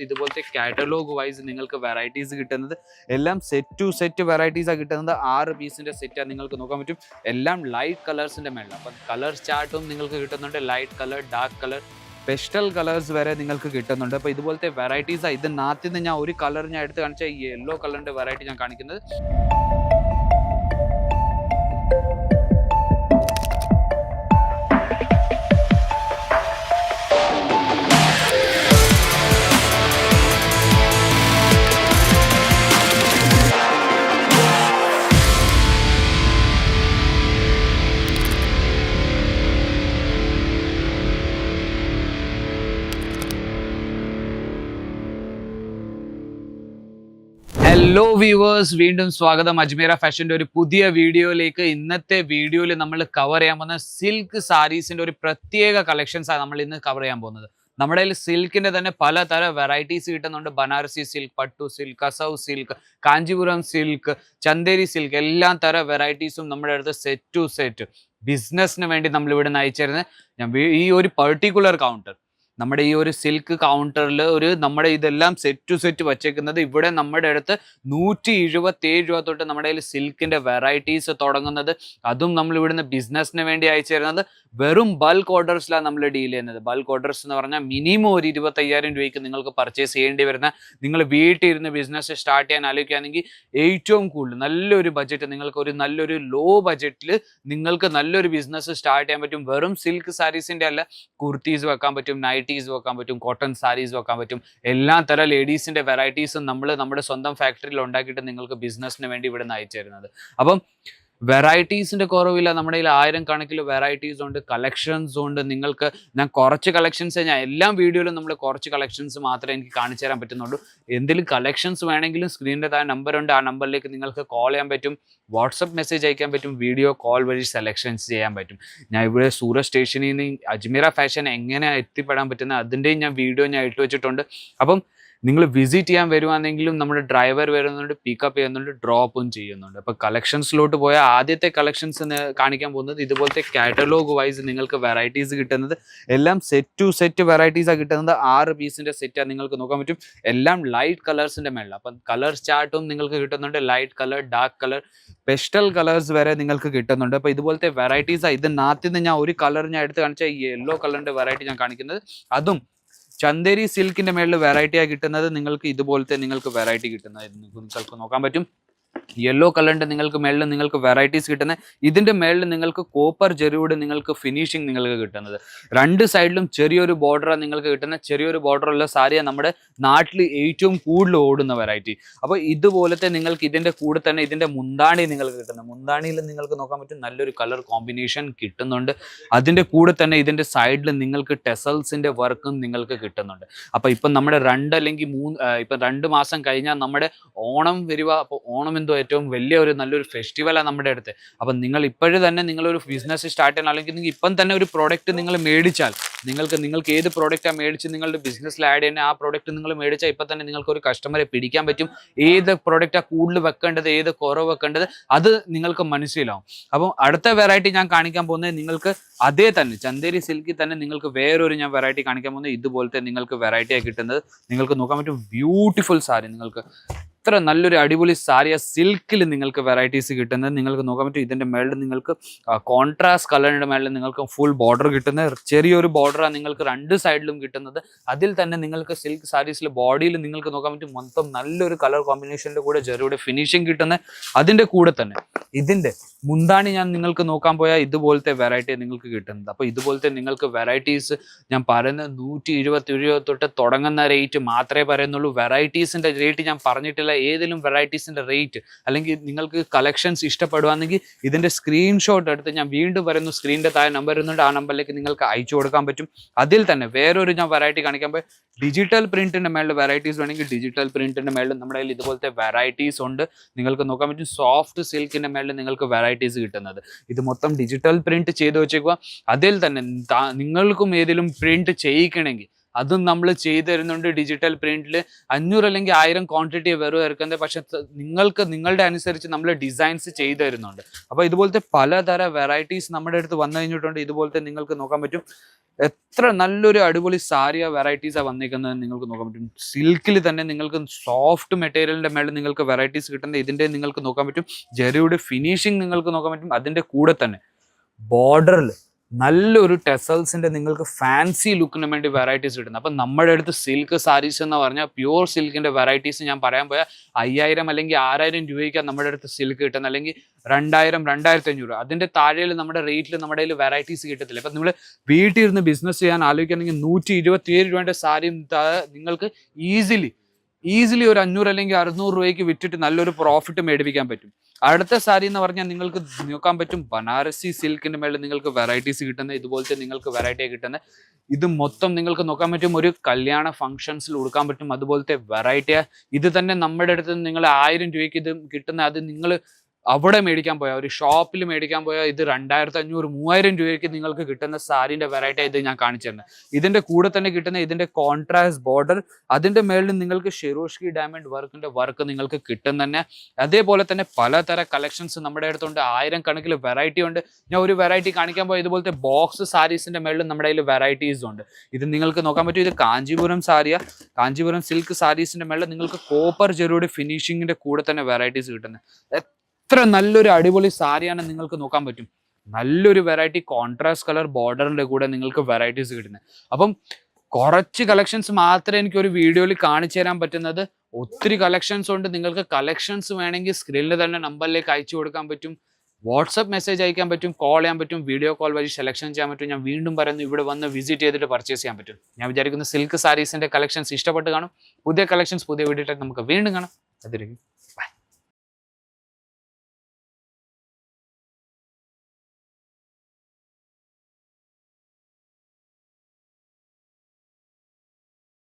ഇതുപോലത്തെ catalogue vice നിങ്ങൾക്ക് varieties കിട്ടുന്നത് എല്ലാം സെറ്റ് ടു സെറ്റ് വെറൈറ്റീസാണ് കിട്ടുന്നത്. 6 പീസിന്റെ സെറ്റാണ് നിങ്ങൾക്ക് നോക്കാൻ പറ്റും. എല്ലാം ലൈറ്റ് കളേഴ്സിന്റെ മേളിൽ. അപ്പം കളർ ചാർട്ടും നിങ്ങൾക്ക് കിട്ടുന്നുണ്ട്. Light colour, dark colour, pestle colours വരെ നിങ്ങൾക്ക് കിട്ടുന്നുണ്ട്. അപ്പോൾ ഇതുപോലത്തെ വെറൈറ്റീസാണ്. ഇതിനകത്ത് നിന്ന് ഞാൻ ഒരു കളർ ഞാൻ എടുത്ത് കാണിച്ച ഈ യെല്ലോ കളറിന്റെ വെറൈറ്റി ഞാൻ കാണിക്കുന്നത്. ഹലോ വ്യൂവേഴ്സ്, വീണ്ടും സ്വാഗതം അജ്മീറ ഫാഷന്റെ ഒരു പുതിയ വീഡിയോയിലേക്ക്. ഇന്നത്തെ വീഡിയോയിൽ നമ്മൾ കവർ ചെയ്യാൻ പോകുന്ന സിൽക്ക് സാരീസിന്റെ ഒരു പ്രത്യേക കളക്ഷൻസ് ആണ് നമ്മൾ ഇന്ന് കവർ ചെയ്യാൻ പോകുന്നത്. നമ്മുടെ കയ്യിൽ സിൽക്കിന്റെ തന്നെ പലതരം വെറൈറ്റീസ് കിട്ടുന്നുണ്ട്. ബനാറസി സിൽക്ക്, പട്ടു സിൽക്ക്, കസവ് silk, Kanchipuram silk, Chanderi silk, എല്ലാ തരം വെറൈറ്റീസും നമ്മുടെ അടുത്ത് സെറ്റ് ടു സെറ്റ് ബിസിനസ്സിന് വേണ്ടി നമ്മൾ ഇവിടെ നിന്ന് അയച്ചിരുന്നത്. ഞാൻ ഈ ഒരു പർട്ടിക്കുലർ കൗണ്ടർ, നമ്മുടെ ഈ ഒരു സിൽക്ക് കൗണ്ടറിൽ നമ്മുടെ ഇതെല്ലാം സെറ്റ് ടു സെറ്റ് വച്ചേക്കുന്നത്. ഇവിടെ നമ്മുടെ അടുത്ത് 177 രൂപ തൊട്ട് നമ്മുടെ കയ്യിൽ സിൽക്കിന്റെ വെറൈറ്റീസ് തുടങ്ങുന്നത്. അതും നമ്മൾ ഇവിടുന്ന് ബിസിനസ്സിന് വേണ്ടി അയച്ചു തരുന്നത്. വെറും ബൾക്ക് ഓർഡേഴ്സിലാണ് നമ്മൾ ഡീൽ ചെയ്യുന്നത്. ബൾക്ക് ഓർഡേഴ്സ് എന്ന് പറഞ്ഞാൽ മിനിമം ഒരു 25,000 രൂപയ്ക്ക് നിങ്ങൾക്ക് പർച്ചേസ് ചെയ്യേണ്ടി വരുന്ന, നിങ്ങൾ വീട്ടിൽ ഇരുന്ന് ബിസിനസ് സ്റ്റാർട്ട് ചെയ്യാൻ ആലോചിക്കുകയാണെങ്കിൽ ഏറ്റവും കൂടുതൽ നല്ലൊരു ബഡ്ജറ്റ്, നിങ്ങൾക്ക് ഒരു നല്ലൊരു ലോ ബഡ്ജറ്റിൽ നിങ്ങൾക്ക് നല്ലൊരു ബിസിനസ് സ്റ്റാർട്ട് ചെയ്യാൻ പറ്റും. വെറും സിൽക്ക് സാരീസിന്റെ അല്ല, കുർത്തീസ് വെക്കാൻ പറ്റും, നൈറ്റീസ് വെക്കാൻ പറ്റും, കോട്ടൺ സാരീസ് വെക്കാൻ പറ്റും. എല്ലാ തരം ലേഡീസിന്റെ വെറൈറ്റീസും നമ്മൾ നമ്മുടെ സ്വന്തം ഫാക്ടറിയിൽ ഉണ്ടാക്കിയിട്ട് നിങ്ങൾക്ക് ബിസിനസ്സിന് വേണ്ടി ഇവിടെ നിന്ന് അയച്ചു തരുന്നത്. അപ്പം വെറൈറ്റീസിന്റെ കുറവില്ല. നമ്മുടെ കയ്യിൽ 1000 കണക്കിൽ വെറൈറ്റീസ് ഉണ്ട്, കളക്ഷൻസ് ഉണ്ട്. നിങ്ങൾക്ക് ഞാൻ കുറച്ച് കളക്ഷൻസ്, ഞാൻ എല്ലാ വീഡിയോയിലും നമ്മൾ കുറച്ച് കളക്ഷൻസ് മാത്രമേ എനിക്ക് കാണിച്ചു തരാൻ പറ്റുന്നുള്ളൂ. എന്തെങ്കിലും കളക്ഷൻസ് വേണമെങ്കിലും സ്ക്രീനിൻ്റെ താഴെ നമ്പർ ഉണ്ട്, ആ നമ്പറിലേക്ക് നിങ്ങൾക്ക് കോൾ ചെയ്യാൻ പറ്റും, വാട്സപ്പ് മെസ്സേജ് അയക്കാൻ പറ്റും, വീഡിയോ കോൾ വഴി സെലക്ഷൻസ് ചെയ്യാൻ പറ്റും. ഞാൻ ഇവിടെ സൂറത്ത് സ്റ്റേഷനിൽ നിന്ന് അജ്മീറ ഫാഷൻ എങ്ങനെ എത്തിപ്പെടാൻ പറ്റുന്ന അതിൻ്റെയും ഞാൻ വീഡിയോ ഞാൻ ഇട്ട് വെച്ചിട്ടുണ്ട്. അപ്പം നിങ്ങൾ വിസിറ്റ് ചെയ്യാൻ വരുവാണെങ്കിലും നമ്മുടെ ഡ്രൈവർ വരുന്നുണ്ട്, പിക്കപ്പ് ചെയ്യുന്നുണ്ട്, ഡ്രോപ്പും ചെയ്യുന്നുണ്ട്. അപ്പോൾ കളക്ഷൻസിലോട്ട് പോയാൽ ആദ്യത്തെ കളക്ഷൻസ് കാണിക്കാൻ പോകുന്നത് ഇതുപോലത്തെ കാറ്റലോഗ് വൈസ് നിങ്ങൾക്ക് വെറൈറ്റീസ് കിട്ടുന്നത് എല്ലാം സെറ്റ് ടു സെറ്റ് വെറൈറ്റീസാണ് കിട്ടുന്നത്. 6 പീസിന്റെ സെറ്റാണ് നിങ്ങൾക്ക് നോക്കാൻ പറ്റും. എല്ലാം ലൈറ്റ് കളേഴ്സിന്റെ മേളിൽ. അപ്പം കളർ ചാർട്ടും നിങ്ങൾക്ക് കിട്ടുന്നുണ്ട്. Light colour, dark colour, pestle colours വരെ നിങ്ങൾക്ക് കിട്ടുന്നുണ്ട്. അപ്പോൾ ഇതുപോലത്തെ വെറൈറ്റീസാണ്. ഇതിനകത്ത് നിന്ന് ഞാൻ ഒരു കളർ ഞാൻ എടുത്ത് കാണിച്ച ഈ യെല്ലോ കളറിന്റെ വെറൈറ്റി ഞാൻ കാണിക്കുന്നത്. അതും ചന്ദേരി സിൽക്കിന്റെ മേളിൽ വെറൈറ്റിയാണ് കിട്ടുന്നത്. നിങ്ങൾക്ക് ഇതുപോലത്തെ നിങ്ങൾക്ക് വെറൈറ്റി കിട്ടുന്നത് നിങ്ങൾക്ക് നോക്കാൻ പറ്റും. യെല്ലോ കളറിന്റെ നിങ്ങൾക്ക് മേളിൽ നിങ്ങൾക്ക് വെറൈറ്റീസ് കിട്ടുന്നത്. ഇതിന്റെ മേളിൽ നിങ്ങൾക്ക് കോപ്പർ ജെറിയോട് നിങ്ങൾക്ക് ഫിനിഷിങ് നിങ്ങൾക്ക് കിട്ടുന്നത്. രണ്ട് സൈഡിലും ചെറിയൊരു ബോർഡറാണ് നിങ്ങൾക്ക് കിട്ടുന്നത്. ചെറിയൊരു ബോർഡറുള്ള സാരിയാണ് നമ്മുടെ നാട്ടിൽ ഏറ്റവും കൂടുതൽ ഓടുന്ന വെറൈറ്റി. അപ്പോൾ ഇതുപോലത്തെ നിങ്ങൾക്ക് ഇതിന്റെ കൂടെ തന്നെ ഇതിന്റെ മുന്താണി നിങ്ങൾക്ക് കിട്ടുന്നത്. മുന്താണിയിൽ നിങ്ങൾക്ക് നോക്കാൻ പറ്റും നല്ലൊരു കളർ കോമ്പിനേഷൻ കിട്ടുന്നുണ്ട്. അതിന്റെ കൂടെ തന്നെ ഇതിന്റെ സൈഡിൽ നിങ്ങൾക്ക് ടെസൽസിന്റെ വർക്കും നിങ്ങൾക്ക് കിട്ടുന്നുണ്ട്. അപ്പോൾ ഇപ്പം നമ്മുടെ 2 അല്ലെങ്കിൽ 2 മാസം കഴിഞ്ഞാൽ നമ്മുടെ ഓണം വരിക. അപ്പോൾ ഓണം എന്തോ ഏറ്റവും വലിയ ഒരു നല്ലൊരു ഫെസ്റ്റിവലാണ് നമ്മുടെ അടുത്ത്. അപ്പം നിങ്ങൾ ഇപ്പോഴും തന്നെ നിങ്ങളൊരു ബിസിനസ് സ്റ്റാർട്ട് ചെയ്യണം, അല്ലെങ്കിൽ നിങ്ങൾ ഇപ്പം തന്നെ ഒരു പ്രോഡക്റ്റ് നിങ്ങൾ മേടിച്ചാൽ, നിങ്ങൾക്ക് ഏത് പ്രോഡക്റ്റാണ് മേടിച്ച് നിങ്ങളുടെ ബിസിനസ്സിൽ ആഡ് ചെയ്യുന്ന ആ പ്രോഡക്റ്റ് നിങ്ങൾ മേടിച്ചാൽ ഇപ്പം തന്നെ നിങ്ങൾക്ക് ഒരു കസ്റ്റമറെ പിടിക്കാൻ പറ്റും. ഏത് പ്രോഡക്റ്റാണ് കൂടുതൽ വെക്കേണ്ടത്, ഏത് കുറവ് വെക്കേണ്ടത്, അത് നിങ്ങൾക്ക് മനസ്സിലാവും. അപ്പം അടുത്ത വെറൈറ്റി ഞാൻ കാണിക്കാൻ പോകുന്നത് നിങ്ങൾക്ക് അതേ തന്നെ ചന്ദേരി സിൽക്കിൽ തന്നെ നിങ്ങൾക്ക് വേറൊരു ഞാൻ വെറൈറ്റി കാണിക്കാൻ പോകുന്നത്. ഇതുപോലത്തെ നിങ്ങൾക്ക് വെറൈറ്റിയാണ് കിട്ടുന്നത്. നിങ്ങൾക്ക് നോക്കാൻ പറ്റും ബ്യൂട്ടിഫുൾ സാരി. നിങ്ങൾക്ക് ഇത്ര നല്ലൊരു അടിപൊളി സാരിയ സിൽക്കിൽ നിങ്ങൾക്ക് വെറൈറ്റീസ് കിട്ടുന്നത്. നിങ്ങൾക്ക് നോക്കാൻ പറ്റും ഇതിന്റെ മേളിൽ നിങ്ങൾക്ക് കോൺട്രാസ്റ്റ് കളറിന്റെ മേളിൽ നിങ്ങൾക്ക് ഫുൾ ബോർഡർ കിട്ടുന്നത്. ചെറിയൊരു ബോർഡറാണ് നിങ്ങൾക്ക് 2 സൈഡിലും കിട്ടുന്നത്. അതിൽ തന്നെ നിങ്ങൾക്ക് സിൽക്ക് സാരീസിലെ ബോഡിയിൽ നിങ്ങൾക്ക് നോക്കാൻ പറ്റും മൊത്തം നല്ലൊരു കളർ കോമ്പിനേഷന്റെ കൂടെ ചെറിയുടെ ഫിനിഷിങ് കിട്ടുന്നത്. അതിന്റെ കൂടെ തന്നെ ഇതിന്റെ മുന്താണി ഞാൻ നിങ്ങൾക്ക് നോക്കാൻ പോയാൽ ഇതുപോലത്തെ വെറൈറ്റി നിങ്ങൾക്ക് കിട്ടുന്നത്. അപ്പോൾ ഇതുപോലത്തെ നിങ്ങൾക്ക് വെറൈറ്റീസ് ഞാൻ പറയുന്നത് 120 രൂപ തൊട്ട് തുടങ്ങുന്ന റേറ്റ് മാത്രമേ പറയുന്നുള്ളൂ. വെറൈറ്റീസിന്റെ റേറ്റ് ഞാൻ പറഞ്ഞിട്ടില്ല. ഏതെങ്കിലും വെറൈറ്റീസിന്റെ റേറ്റ് അല്ലെങ്കിൽ നിങ്ങൾക്ക് കളക്ഷൻസ് ഇഷ്ടപ്പെടുവാണെങ്കിൽ ഇതിന്റെ സ്ക്രീൻഷോട്ട് എടുത്ത് ഞാൻ വീണ്ടും പറയുന്നു, സ്ക്രീനിന്റെ താഴെ നമ്പർ വരുന്നുണ്ട്, ആ നമ്പറിലേക്ക് നിങ്ങൾക്ക് അയച്ചു കൊടുക്കാൻ പറ്റും. അതിൽ തന്നെ വേറൊരു ഞാൻ വെറൈറ്റി കാണിക്കാൻ പോയി ഡിജിറ്റൽ പ്രിന്റിന്റെ മേളിൽ വെറൈറ്റീസ് വേണമെങ്കിൽ ഡിജിറ്റൽ പ്രിന്റിന്റെ മേളിൽ നമ്മുടെ കയ്യിൽ ഇതുപോലത്തെ വെറൈറ്റീസ് ഉണ്ട്. നിങ്ങൾക്ക് നോക്കാൻ പറ്റും സോഫ്റ്റ് സിൽക്കിന്റെ മേളിൽ നിങ്ങൾക്ക് വെറൈറ്റീസ് കിട്ടുന്നത്. ഇത് മൊത്തം ഡിജിറ്റൽ പ്രിന്റ് ചെയ്ത് വെച്ചേക്കുക. അതിൽ തന്നെ നിങ്ങൾക്കും ഏതെങ്കിലും പ്രിന്റ് ചെയ്യിക്കണമെങ്കിൽ അതും നമ്മൾ ചെയ്തു തരുന്നുണ്ട് ഡിജിറ്റൽ പ്രിന്റിൽ. 500 അല്ലെങ്കിൽ 1000 ക്വാണ്ടിറ്റി വെറും ഇറക്കുന്നത്. പക്ഷെ നിങ്ങൾക്ക് നിങ്ങളുടെ അനുസരിച്ച് നമ്മൾ ഡിസൈൻസ് ചെയ്തു തരുന്നുണ്ട്. അപ്പോൾ ഇതുപോലത്തെ പലതരം വെറൈറ്റീസ് നമ്മുടെ അടുത്ത് വന്നു കഴിഞ്ഞിട്ടുണ്ട്. ഇതുപോലത്തെ നിങ്ങൾക്ക് നോക്കാൻ പറ്റും. എത്ര നല്ലൊരു അടിപൊളി സാരിയ വെറൈറ്റീസാണ് വന്നിരിക്കുന്നത് നിങ്ങൾക്ക് നോക്കാൻ പറ്റും. സിൽക്കിൽ തന്നെ നിങ്ങൾക്ക് സോഫ്റ്റ് മെറ്റീരിയലിന്റെ മേളിൽ നിങ്ങൾക്ക് വെറൈറ്റീസ് കിട്ടുന്നത്. ഇതിന്റെ നിങ്ങൾക്ക് നോക്കാൻ പറ്റും ജെറിയുടെ ഫിനിഷിങ് നിങ്ങൾക്ക് നോക്കാൻ പറ്റും. അതിന്റെ കൂടെ തന്നെ ബോർഡറിൽ നല്ലൊരു ടെസൽസിന്റെ നിങ്ങൾക്ക് ഫാൻസി ലുക്കിന് വേണ്ടി വെറൈറ്റീസ് കിട്ടുന്നത്. അപ്പം നമ്മുടെ അടുത്ത് സിൽക്ക് സാരീസ് എന്ന് പറഞ്ഞാൽ പ്യൂർ സിൽക്കിന്റെ വെറൈറ്റീസ് ഞാൻ പറയാൻ പോയാൽ 5000 അല്ലെങ്കിൽ 6000 രൂപയ്ക്കാണ് നമ്മുടെ അടുത്ത് സിൽക്ക് കിട്ടുന്നത്, അല്ലെങ്കിൽ 2000 2500. അതിന്റെ താഴെയിൽ നമ്മുടെ റേറ്റിൽ നമ്മുടെ കയ്യിൽ വെറൈറ്റീസ് കിട്ടത്തില്ല. ഇപ്പം നമ്മൾ വീട്ടിൽ ഇരുന്ന് ബിസിനസ് ചെയ്യാൻ ആലോചിക്കുകയാണെങ്കിൽ 127 രൂപയുടെ സാരിയും നിങ്ങൾക്ക് ഈസിലി ഒരു 500 അല്ലെങ്കിൽ 600 രൂപയ്ക്ക് വിറ്റിട്ട് നല്ലൊരു പ്രോഫിറ്റ് മേടിപ്പിക്കാൻ പറ്റും. അടുത്ത സാരി എന്ന് പറഞ്ഞാൽ നിങ്ങൾക്ക് നോക്കാൻ പറ്റും ബനാറസി സിൽക്കിന്റെ മേളിൽ നിങ്ങൾക്ക് വെറൈറ്റീസ് കിട്ടുന്നത്. ഇതുപോലത്തെ നിങ്ങൾക്ക് വെറൈറ്റി കിട്ടുന്നത്. ഇത് മൊത്തം നിങ്ങൾക്ക് നോക്കാൻ പറ്റും ഒരു കല്യാണ ഫംഗ്ഷൻസിൽ കൊടുക്കാൻ പറ്റും. അതുപോലത്തെ വെറൈറ്റിയാ. ഇത് തന്നെ നമ്മുടെ അടുത്ത് നിങ്ങൾ 1000 രൂപയ്ക്ക് ഇത് കിട്ടുന്ന, അത് നിങ്ങൾ അവിടെ മേടിക്കാൻ പോയാൽ, ഒരു ഷോപ്പിൽ മേടിക്കാൻ പോയാൽ ഇത് 2500 3000 രൂപയ്ക്ക് നിങ്ങൾക്ക് കിട്ടുന്ന സാരിന്റെ വെറൈറ്റി ഇത് ഞാൻ കാണിച്ചു തരുന്നത്. ഇതിന്റെ കൂടെ തന്നെ കിട്ടുന്ന ഇതിന്റെ കോൺട്രാസ്റ്റ് ബോർഡർ, അതിന്റെ മേളിൽ നിങ്ങൾക്ക് ഷിറോഷ്കി ഡയമണ്ട് വർക്കിന്റെ വർക്ക് നിങ്ങൾക്ക് കിട്ടും തന്നെ. അതേപോലെ തന്നെ പലതരം കളക്ഷൻസ് നമ്മുടെ അടുത്തുണ്ട്. 1000 കണക്കിൽ വെറൈറ്റി ഉണ്ട്. ഞാൻ ഒരു വെറൈറ്റി കാണിക്കാൻ പോയാൽ ഇതുപോലത്തെ ബോക്സ് സാരീസിന്റെ മേളിൽ നമ്മുടെ കയ്യിൽ വെറൈറ്റീസ് ഉണ്ട്. ഇത് നിങ്ങൾക്ക് നോക്കാൻ പറ്റും. ഇത് കാഞ്ചീപുരം സാരിയ, കാഞ്ചീപുരം സിൽക്ക് സാരീസിന്റെ മേളിൽ നിങ്ങൾക്ക് കോപ്പർ ജെറിയുടെ ഫിനിഷിങ്ങിന്റെ കൂടെ തന്നെ വെറൈറ്റീസ് കിട്ടുന്നത്. എത്ര നല്ലൊരു അടിപൊളി സാരിയാണ് നിങ്ങൾക്ക് നോക്കാൻ പറ്റും. നല്ലൊരു വെറൈറ്റി കോൺട്രാസ്റ്റ് കളർ ബോർഡറിന്റെ കൂടെ നിങ്ങൾക്ക് വെറൈറ്റീസ് കിട്ടുന്നത്. അപ്പം കുറച്ച് കളക്ഷൻസ് മാത്രമേ എനിക്ക് ഒരു വീഡിയോയിൽ കാണിച്ചു തരാൻ പറ്റുന്നത്. ഒത്തിരി കളക്ഷൻസ് ഉണ്ട്. നിങ്ങൾക്ക് കളക്ഷൻസ് വേണമെങ്കിൽ സ്ക്രീനിൽ തന്നെ നമ്പറിലേക്ക് അയച്ചു കൊടുക്കാൻ പറ്റും, വാട്സപ്പ് മെസ്സേജ് അയക്കാൻ പറ്റും, കോൾ ചെയ്യാൻ പറ്റും, വീഡിയോ കോൾ വഴി സെലക്ഷൻ ചെയ്യാൻ പറ്റും. ഞാൻ വീണ്ടും പറയുന്നു, ഇവിടെ വന്ന് വിസിറ്റ് ചെയ്തിട്ട് പർച്ചേസ് ചെയ്യാൻ പറ്റും. ഞാൻ വിചാരിക്കുന്നു സിൽക്ക് സാരീസിന്റെ കളക്ഷൻസ് ഇഷ്ടപ്പെട്ട് കാണും. പുതിയ കളക്ഷൻസ് പുതിയ വീഡിയോ നമുക്ക് വീണ്ടും കാണാം. അതിരിക്കും.